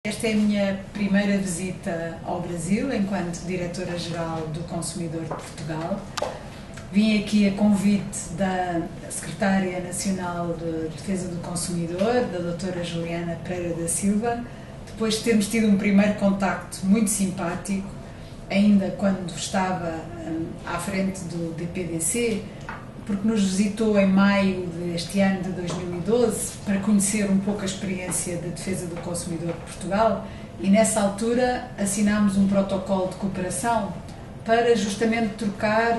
Esta é a minha primeira visita ao Brasil enquanto Diretora-Geral do Consumidor de Portugal. Vim aqui a convite da Secretária Nacional de Defesa do Consumidor, da Doutora Juliana Pereira da Silva, depois de termos tido um primeiro contacto muito simpático, ainda quando estava à frente do DPDC, porque nos visitou em maio deste ano de 2012 para conhecer um pouco a experiência da defesa do consumidor de Portugal, e nessa altura assinámos um protocolo de cooperação para justamente trocar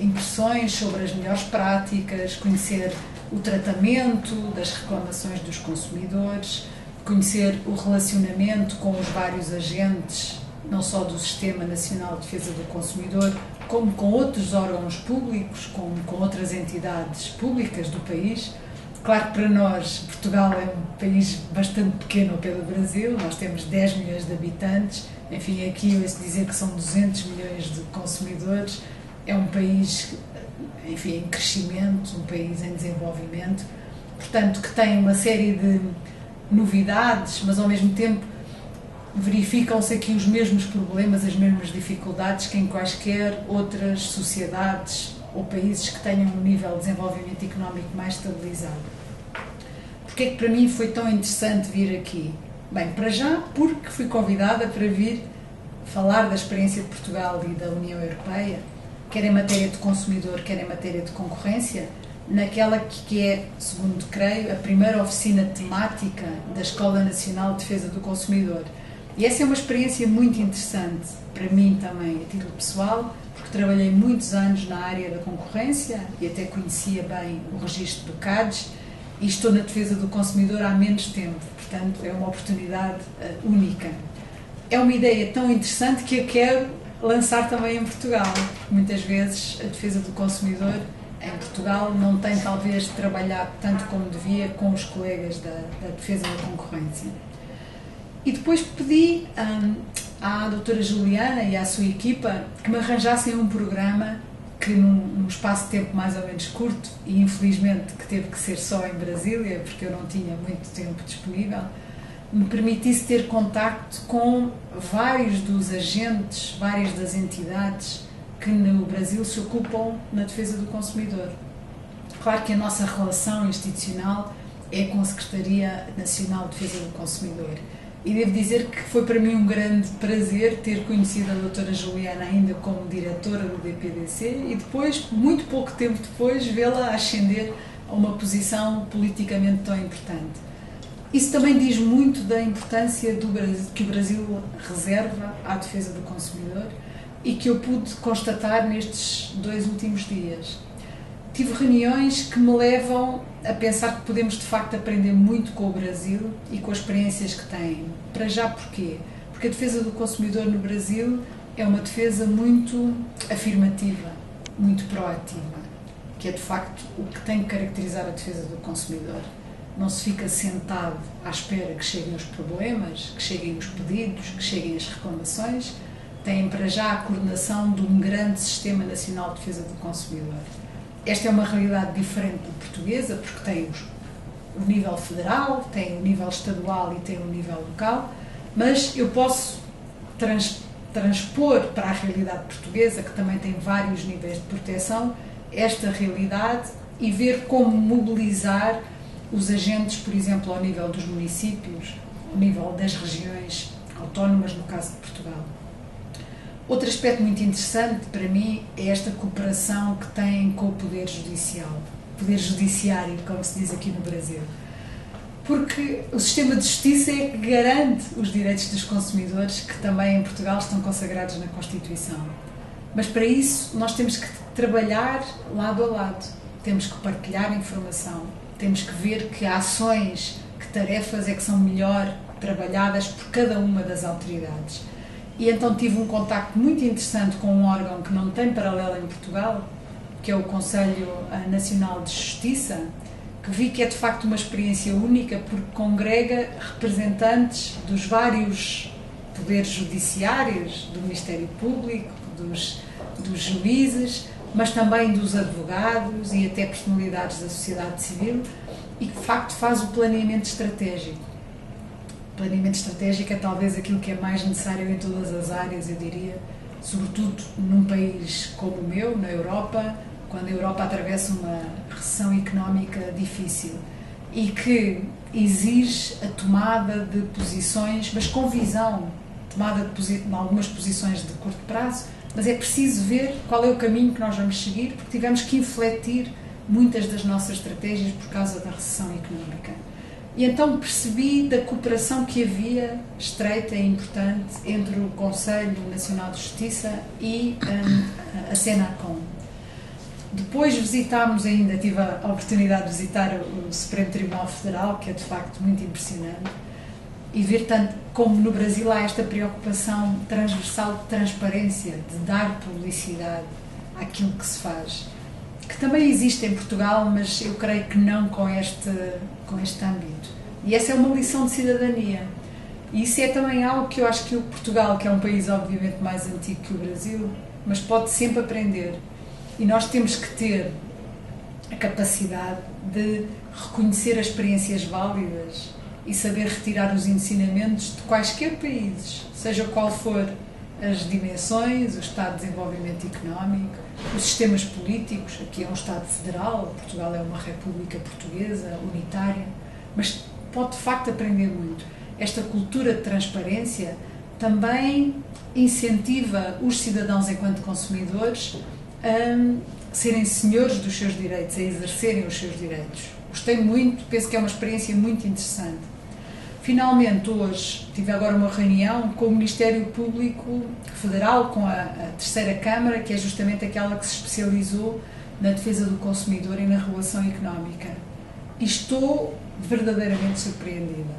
impressões sobre as melhores práticas, conhecer o tratamento das reclamações dos consumidores, conhecer o relacionamento com os vários agentes, não só do Sistema Nacional de Defesa do Consumidor, como com outros órgãos públicos, como com outras entidades públicas do país. Claro que para nós, Portugal é um país bastante pequeno ao pé do Brasil, nós temos 10 milhões de habitantes, enfim, aqui eu ouço dizer que são 200 milhões de consumidores, é um país, enfim, em crescimento, um país em desenvolvimento, portanto, que tem uma série de novidades, mas ao mesmo tempo verificam-se aqui os mesmos problemas, as mesmas dificuldades que em quaisquer outras sociedades ou países que tenham um nível de desenvolvimento económico mais estabilizado. Porquê é que para mim foi tão interessante vir aqui? Bem, para já, porque fui convidada para vir falar da experiência de Portugal e da União Europeia, quer em matéria de consumidor, quer em matéria de concorrência, naquela que é, segundo creio, a primeira oficina temática da Escola Nacional de Defesa do Consumidor. E essa é uma experiência muito interessante para mim também, a título pessoal, porque trabalhei muitos anos na área da concorrência e até conhecia bem o registro do CADES e estou na defesa do consumidor há menos tempo, portanto é uma oportunidade única. É uma ideia tão interessante que eu quero lançar também em Portugal. Muitas vezes a defesa do consumidor em Portugal não tem talvez trabalhado tanto como devia com os colegas da defesa da concorrência. E depois pedi à doutora Juliana e à sua equipa que me arranjassem um programa que num espaço de tempo mais ou menos curto, e infelizmente que teve que ser só em Brasília, porque eu não tinha muito tempo disponível, me permitisse ter contacto com vários dos agentes, várias das entidades que no Brasil se ocupam na defesa do consumidor. Claro que a nossa relação institucional é com a Secretaria Nacional de Defesa do Consumidor. E devo dizer que foi para mim um grande prazer ter conhecido a doutora Juliana ainda como diretora do DPDC e depois, muito pouco tempo depois, vê-la ascender a uma posição politicamente tão importante. Isso também diz muito da importância que o Brasil reserva à defesa do consumidor e que eu pude constatar nestes 2 últimos dias. Tive reuniões que me levam a pensar que podemos de facto aprender muito com o Brasil e com as experiências que têm. Para já porquê? Porque a defesa do consumidor no Brasil é uma defesa muito afirmativa, muito proativa, que é de facto o que tem que caracterizar a defesa do consumidor. Não se fica sentado à espera que cheguem os problemas, que cheguem os pedidos, que cheguem as reclamações. Tem para já a coordenação de um grande Sistema Nacional de Defesa do Consumidor. Esta é uma realidade diferente da portuguesa, porque tem o nível federal, tem o nível estadual e tem o nível local, mas eu posso transpor para a realidade portuguesa, que também tem vários níveis de proteção, esta realidade e ver como mobilizar os agentes, por exemplo, ao nível dos municípios, ao nível das regiões autónomas, no caso de Portugal. Outro aspecto muito interessante para mim é esta cooperação que tem com o Poder Judiciário, como se diz aqui no Brasil. Porque o sistema de justiça é que garante os direitos dos consumidores, que também em Portugal estão consagrados na Constituição. Mas para isso nós temos que trabalhar lado a lado, temos que partilhar informação, temos que ver que ações, que tarefas é que são melhor trabalhadas por cada uma das autoridades. E então tive um contacto muito interessante com um órgão que não tem paralelo em Portugal, que é o Conselho Nacional de Justiça, que vi que é de facto uma experiência única porque congrega representantes dos vários poderes judiciários, do Ministério Público, dos juízes, mas também dos advogados e até personalidades da sociedade civil, e que de facto faz o planeamento estratégico planeamento estratégico é talvez aquilo que é mais necessário em todas as áreas, eu diria, sobretudo num país como o meu, na Europa, quando a Europa atravessa uma recessão económica difícil e que exige a tomada de posições, mas com visão, tomada de algumas posições de curto prazo, mas é preciso ver qual é o caminho que nós vamos seguir, porque tivemos que infletir muitas das nossas estratégias por causa da recessão económica. E então percebi da cooperação que havia, estreita e importante, entre o Conselho Nacional de Justiça e a Senacom. Depois visitámos ainda, tive a oportunidade de visitar o Supremo Tribunal Federal, que é de facto muito impressionante, e ver tanto como no Brasil há esta preocupação transversal de transparência, de dar publicidade àquilo que se faz, que também existe em Portugal, mas eu creio que não com este âmbito. E essa é uma lição de cidadania. E isso é também algo que eu acho que o Portugal, que é um país obviamente mais antigo que o Brasil, mas pode sempre aprender. E nós temos que ter a capacidade de reconhecer as experiências válidas e saber retirar os ensinamentos de quaisquer países, seja qual for as dimensões, o estado de desenvolvimento económico, os sistemas políticos. Aqui é um Estado federal, Portugal é uma república portuguesa, unitária, mas pode de facto aprender muito. Esta cultura de transparência também incentiva os cidadãos enquanto consumidores a serem senhores dos seus direitos, a exercerem os seus direitos. Gostei muito, penso que é uma experiência muito interessante. Finalmente, hoje, tive agora uma reunião com o Ministério Público Federal, com a terceira Câmara, que é justamente aquela que se especializou na defesa do consumidor e na regulação económica. E estou verdadeiramente surpreendida,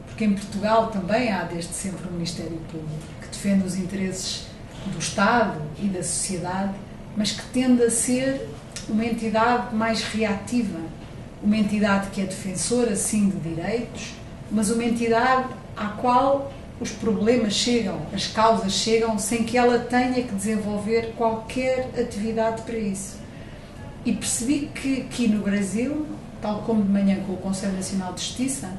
porque em Portugal também há desde sempre um Ministério Público que defende os interesses do Estado e da sociedade, mas que tende a ser uma entidade mais reativa, uma entidade que é defensora, sim, de direitos, mas uma entidade à qual os problemas chegam, as causas chegam, sem que ela tenha que desenvolver qualquer atividade para isso. E percebi que aqui no Brasil, tal como de manhã com o Conselho Nacional de Justiça,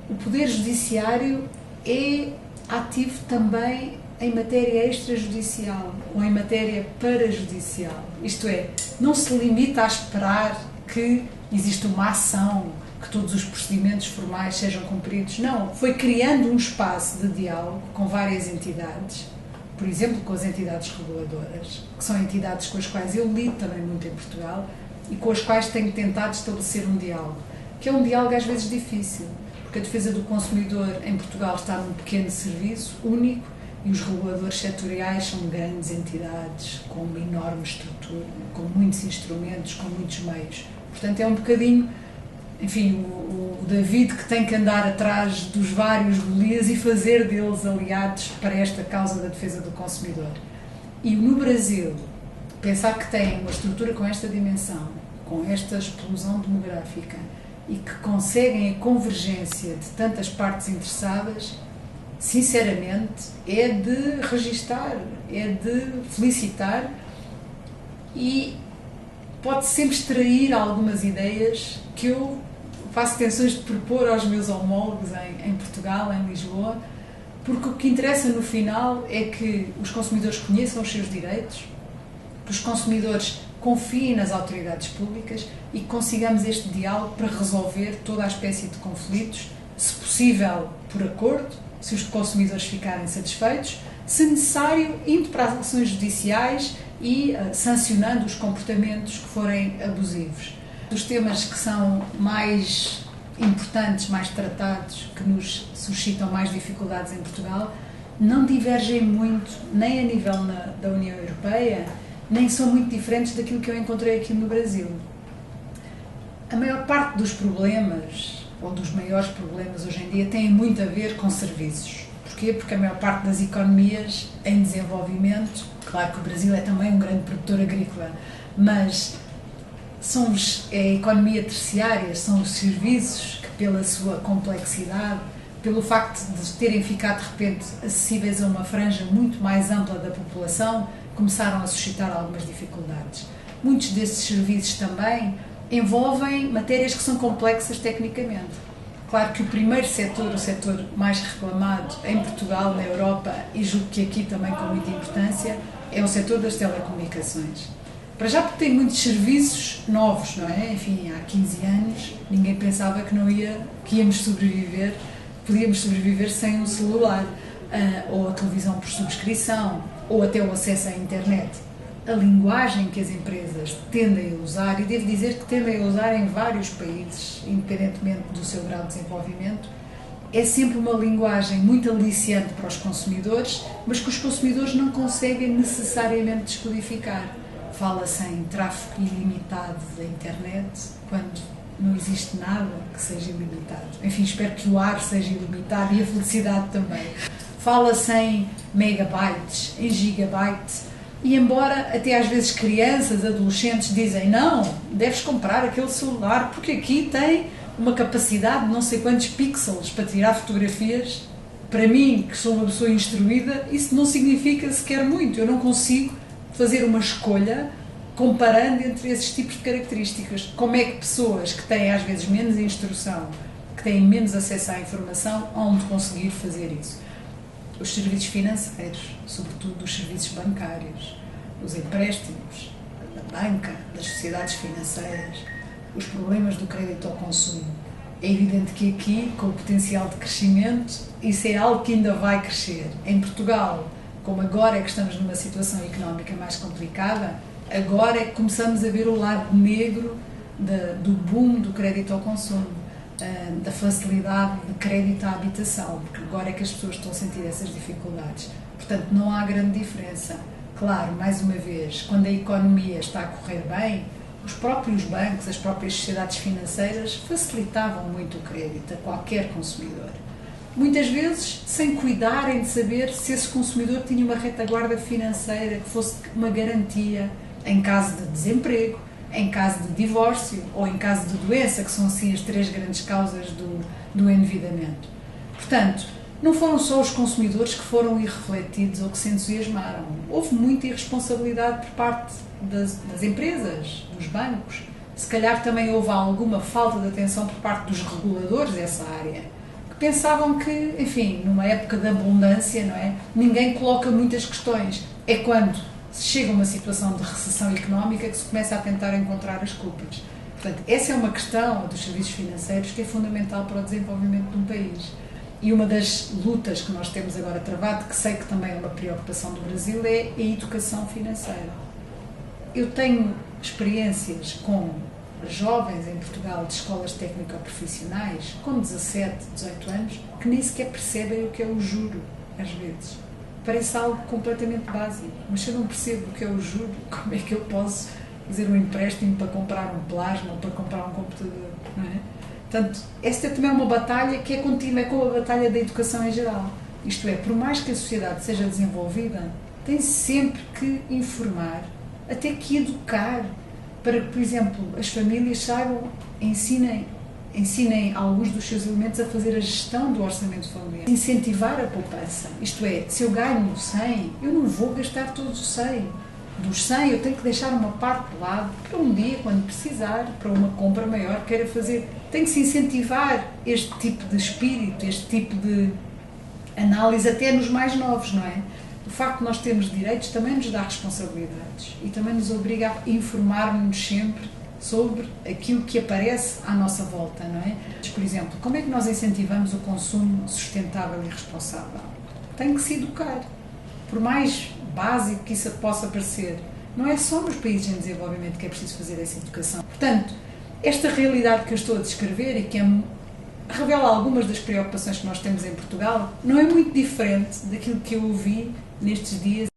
o Poder Judiciário é ativo também em matéria extrajudicial ou em matéria parajudicial. Isto é, não se limita a esperar que exista uma ação, que todos os procedimentos formais sejam cumpridos. Não, foi criando um espaço de diálogo com várias entidades, por exemplo, com as entidades reguladoras, que são entidades com as quais eu lido também muito em Portugal e com as quais tenho tentado estabelecer um diálogo, que é um diálogo às vezes difícil, porque a defesa do consumidor em Portugal está num pequeno serviço único e os reguladores setoriais são grandes entidades com uma enorme estrutura, com muitos instrumentos, com muitos meios. Portanto, é um bocadinho, enfim, o David que tem que andar atrás dos vários Golias e fazer deles aliados para esta causa da defesa do consumidor. E no Brasil, pensar que tem uma estrutura com esta dimensão, com esta explosão demográfica e que conseguem a convergência de tantas partes interessadas, sinceramente, é de registar, é de felicitar e pode sempre extrair algumas ideias que eu faço tensões de propor aos meus homólogos em Portugal, em Lisboa, porque o que interessa no final é que os consumidores conheçam os seus direitos, que os consumidores confiem nas autoridades públicas e que consigamos este diálogo para resolver toda a espécie de conflitos, se possível por acordo, se os consumidores ficarem satisfeitos, se necessário, indo para as ações judiciais e sancionando os comportamentos que forem abusivos. Os temas que são mais importantes, mais tratados, que nos suscitam mais dificuldades em Portugal, não divergem muito, nem a nível da União Europeia, nem são muito diferentes daquilo que eu encontrei aqui no Brasil. A maior parte dos problemas, ou dos maiores problemas hoje em dia, têm muito a ver com serviços. Porquê? Porque a maior parte das economias em desenvolvimento, claro que o Brasil é também um grande produtor agrícola, mas é a economia terciária, são os serviços que, pela sua complexidade, pelo facto de terem ficado de repente acessíveis a uma franja muito mais ampla da população, começaram a suscitar algumas dificuldades. Muitos desses serviços também envolvem matérias que são complexas tecnicamente. Claro que o primeiro setor, o setor mais reclamado em Portugal, na Europa e julgo que aqui também com muita importância, é o setor das telecomunicações. Para já porque tem muitos serviços novos, não é? Enfim, há 15 anos ninguém pensava que íamos sobreviver, podíamos sobreviver sem um celular, ou a televisão por subscrição, ou até o acesso à internet. A linguagem que as empresas tendem a usar, e devo dizer que tendem a usar em vários países, independentemente do seu grau de desenvolvimento, é sempre uma linguagem muito aliciante para os consumidores, mas que os consumidores não conseguem necessariamente descodificar. Fala-se em tráfego ilimitado da internet, quando não existe nada que seja ilimitado. Enfim, espero que o ar seja ilimitado e a velocidade também. Fala-se em megabytes, em gigabytes, e embora até às vezes crianças, adolescentes dizem não, deves comprar aquele celular porque aqui tem uma capacidade de não sei quantos pixels para tirar fotografias, para mim, que sou uma pessoa instruída, isso não significa sequer muito. Eu não consigo fazer uma escolha comparando entre esses tipos de características. Como é que pessoas que têm às vezes menos instrução, que têm menos acesso à informação, hão de conseguir fazer isso? Os serviços financeiros, sobretudo os serviços bancários, os empréstimos da banca, das sociedades financeiras, os problemas do crédito ao consumo. É evidente que aqui, com o potencial de crescimento, isso é algo que ainda vai crescer. Em Portugal, como agora é que estamos numa situação económica mais complicada, agora é que começamos a ver o lado negro do boom do crédito ao consumo, da facilidade de crédito à habitação, porque agora é que as pessoas estão a sentir essas dificuldades. Portanto, não há grande diferença. Claro, mais uma vez, quando a economia está a correr bem, os próprios bancos, as próprias sociedades financeiras facilitavam muito o crédito a qualquer consumidor. Muitas vezes sem cuidarem de saber se esse consumidor tinha uma retaguarda financeira que fosse uma garantia em caso de desemprego, em caso de divórcio ou em caso de doença, que são assim as três grandes causas do endividamento. Portanto, não foram só os consumidores que foram irrefletidos ou que se entusiasmaram. Houve muita irresponsabilidade por parte das empresas, dos bancos. Se calhar também houve alguma falta de atenção por parte dos reguladores dessa área, que pensavam que, enfim, numa época de abundância, não é? Ninguém coloca muitas questões. É quando se chega a uma situação de recessão económica que se começa a tentar encontrar as culpas. Portanto, essa é uma questão dos serviços financeiros que é fundamental para o desenvolvimento de um país. E uma das lutas que nós temos agora travado, que sei que também é uma preocupação do Brasil, é a educação financeira. Eu tenho experiências com jovens em Portugal de escolas técnico-profissionais com 17, 18 anos que nem sequer percebem o que é o juro, às vezes. Parece algo completamente básico, mas se eu não percebo o que é o juro, como é que eu posso fazer um empréstimo para comprar um plasma ou para comprar um computador, não é? Portanto, esta também é uma batalha que é contínua, é como a batalha da educação em geral. Isto é, por mais que a sociedade seja desenvolvida, tem sempre que informar, até que educar, para que, por exemplo, as famílias saibam, ensinem alguns dos seus elementos a fazer a gestão do orçamento familiar. Incentivar a poupança. Isto é, se eu ganho 100, eu não vou gastar todos os 100. Dos 100 eu tenho que deixar uma parte de lado para um dia, quando precisar, para uma compra maior que queira fazer. Tem que se incentivar este tipo de espírito, este tipo de análise até nos mais novos, não é? O facto de nós termos direitos também nos dá responsabilidades e também nos obriga a informar-nos sempre sobre aquilo que aparece à nossa volta, não é? Por exemplo, como é que nós incentivamos o consumo sustentável e responsável? Tem que se educar. Por mais básico que isso possa parecer, não é só nos países em desenvolvimento que é preciso fazer essa educação. Portanto, esta realidade que eu estou a descrever e que revela algumas das preocupações que nós temos em Portugal, não é muito diferente daquilo que eu ouvi nestes dias